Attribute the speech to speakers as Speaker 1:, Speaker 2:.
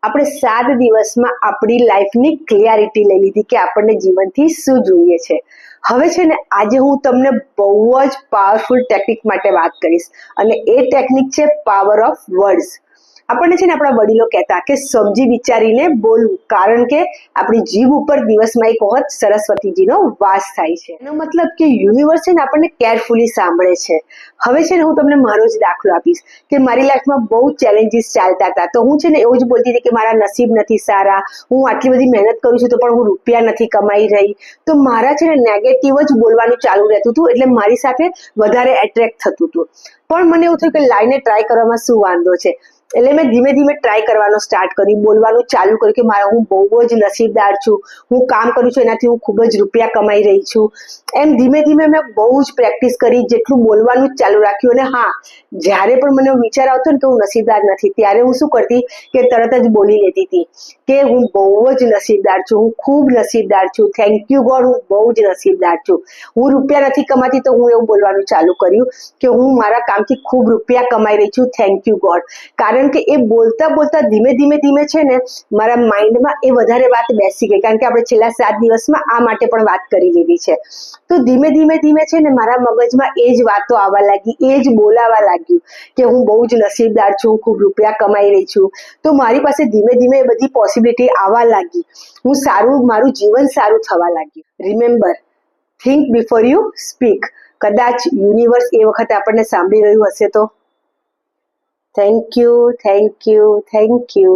Speaker 1: આપણે 7 દિવસમાં આપણી લાઈફની ક્લિયરિટી લઈ લીધી કે આપણને જીવનથી શું જોઈએ છે. હવે છે ને આજે હું તમને બહુ જ પાવરફુલ ટેકનિક માટે વાત કરીશ અને એ ટેકનિક છે પાવર ઓફ વર્ડ્સ. આપણને છે ને આપણા વડીલો કહેતા કે સમજી વિચારીને બોલવું, કારણ કે આપણી જીભ ઉપર દિવસમાં એક વખત સરસ્વતીજીનો વાસ થાય છે. એનો મતલબ કે યુનિવર્સ છે ને આપણને કેરફુલી સાંભળે છે. હવે છે ને હું તમને મારો જ દાખલો આપીશ કે મારી લાઈફમાં બહુ ચેલેન્જીસ ચાલતા હતા, તો હું છે ને એવું જ બોલતી હતી કે મારા નસીબ નથી સારા, હું આટલી બધી મહેનત કરું છું તો પણ હું રૂપિયા નથી કમાઈ રહી. તો મારા છે ને નેગેટિવ જ બોલવાનું ચાલુ રહેતું હતું, એટલે મારી સાથે વધારે એટ્રેક્ટ થતું હતું. પણ મને એવું થયું કે લાઈને ટ્રાય કરવામાં શું વાંધો છે, એટલે મેં ધીમે ધીમે ટ્રાય કરવાનો સ્ટાર્ટ કર્યું, બોલવાનું ચાલુ કર્યું કે મારા હું બહુ જ નસીબદાર છું, હું કામ કરું છું એનાથી હું ખૂબ જ રૂપિયા કમાઈ રહી છું. એમ ધીમે ધીમે મેં બહુ જ પ્રેક્ટિસ કરી, જેટલું બોલવાનું જ ચાલુ રાખ્યું. અને હા, જ્યારે પણ મને વિચાર આવતો ને કે હું નસીબદાર નથી, ત્યારે હું શું કરતી કે તરત જ બોલી લેતી હતી કે હું બહુ જ નસીબદાર છું, હું ખૂબ નસીબદાર છું, થેન્ક યુ ગોડ, હું બહુ જ નસીબદાર છું. હું રૂપિયા નથી કમાતી તો હું એવું બોલવાનું ચાલુ કર્યું કે હું મારા કામથી ખૂબ રૂપિયા કમાઈ રહી છું, થેન્ક યુ ગોડ. કારણ કે એ બોલતા બોલતા ધીમે ધીમે ધીમે છે ને મારા માઇન્ડમાં એ વધારે વાત બેસી ગઈ, કારણ કે આપણે છેલ્લા 7 દિવસમાં આ માટે પણ વાત કરી લીધી છે. તો ધીમે ધીમે ધીમે છે ને મારા મગજમાં એ જ વાતો આવવા લાગી, એ જ બોલાવા લાગ્યું કે હું બહુ જ નસીબદાર છું, ખૂબ રૂપિયા કમાઈ રહી છું. તો મારી પાસે ધીમે ધીમે એ બધી પોસિબિલિટી આવવા લાગી, હું સારું, મારું જીવન સારું થવા લાગ્યું. Remember, think before you speak. કદાચ યુનિવર્સ એ વખતે આપણને સાંભળી રહ્યું હશે તો. Thank you, thank you, thank you.